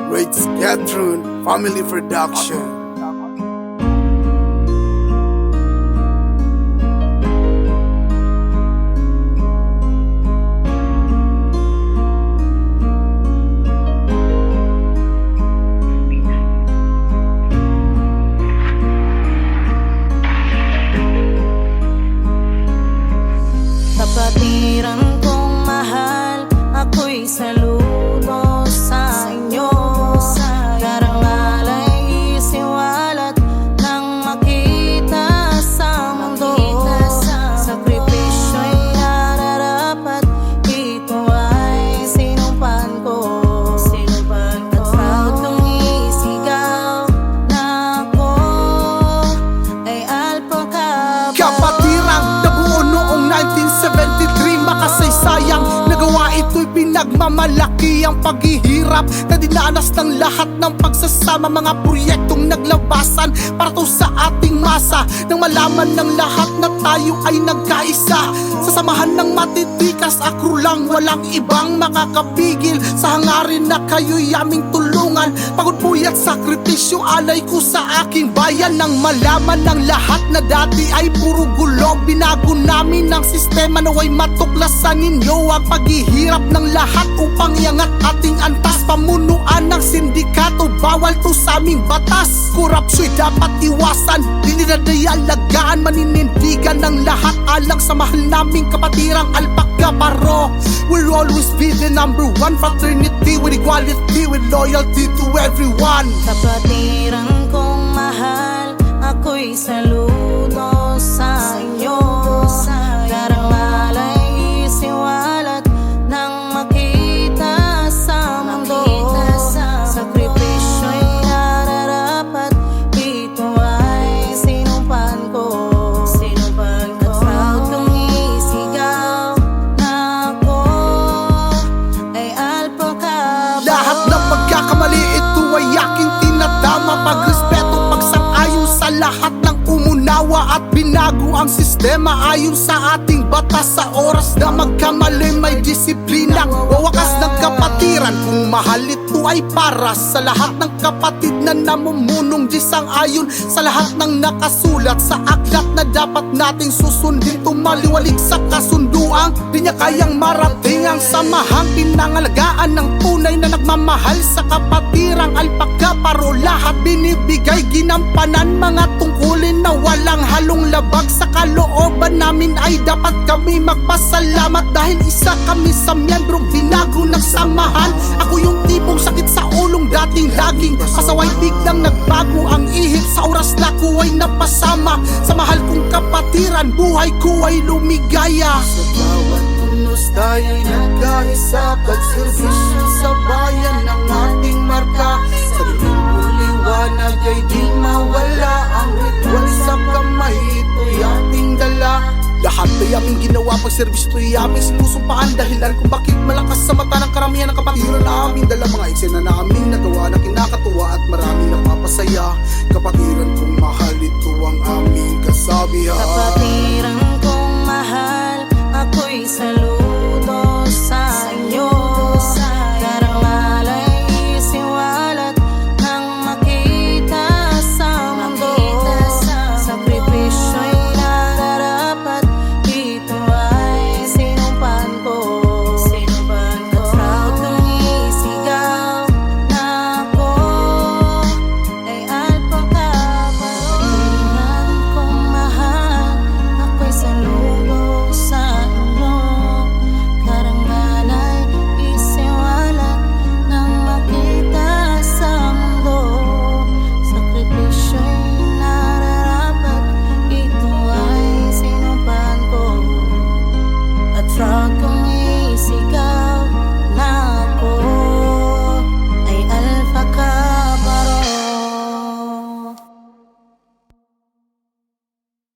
Great Scattron Family Production. Kapatiran kong mahal, ako'y saludo sa inyo. Karangalay isiwalat nang makita sa mundo. Sakripisyo'y nararapat, ito ay sinumpan ko. At proud kong isigaw na ako ay Alpha Kappa. Kapatirang nabuo noong 1973, makasaysayang nagawa ito'y pinagmamalaki ang paghihirap na dinanas ng lahat ng pagsasama. Mga proyektong naglabasan para to sa ating masa, nang malaman ng lahat na tayo ay nagkaisa. Sa samahan ng matitikas, akro lang, walang ibang makakapigil sa hangarin na kayo'y aming tulungan. Pagod puyat sakripisyo, alay ko sa aking bayan. Nang malaman ng lahat na dati ay puro gulo, binago namin ang sistema naway matuklasan ninyo ang paghihirap ng lahat upang iangat ating antas. Pamunuan ng sindikato, bawal to sa aming batas. Korupsyo'y dapat iwasan, dinidadayalagaan, maninindigan ng lahat alang sa mahal naming kapatirang Alpha Kappa. We'll always be the number one fraternity with equality, with loyalty to everyone. Kapatiran kong mahal, ako'y saludo sa inyo. Karangalay isiwalat nang makita sa mundo. Sakripisyo'y nararapat, ito ay sinumpan ko. At proud kong isigaw na ako ay Alpha Kappa. Lahat ng pagkakamali, ito ay aking tinatama. Pagrespeto, pagsang-ayon sa lahat ng umunawa, at binago ang sistema ayon sa ating batas. Sa oras na magkamali, may disiplina, wawakas ng kapatiran. Kung mahal ito ay para sa lahat ng kapatid na namumunong, disang-ayon sa lahat ng nakasulat sa aklat na dapat nating susundin. Tumaliwalig sa kasunduang di niya kayang marating ang samahang pinangalagaan ng tunay na nagmamahal sa kapatirang Alpha Kappa. Lahat binibigay ginampanan, mga tungkulin na walang halong labag. Sa kalooban namin ay dapat kami magpasalamat, dahil isa kami sa miyembrong binago ng samahan. Ako yung tipong sakit sa ulong dating laging pasaway, biglang nagbago ang ihip sa oras na ko ay napasama. Sa mahal kong kapatiran, buhay ko ay lumigaya. Sa bawat punos tayo'y nagkaisa, pagserbisyo sa bayan ng ating marka. Sa liwang liwanag ay di mawala, ang ritual sa kamay ito'y ating dala. Lahat ay aming ginawa, pagserbisyo ito'y aming sinusumpaan. Dahilan kung bakit malakas sa mata ng karamihan ng kapatiran na aming dala. Mga eksena na aming nagawa na kinakatuwa at maraming napapasaya. Kapatiran kong mahal, ito ang aming kasabihan. Kapatiran kong mahal, ako'y saludo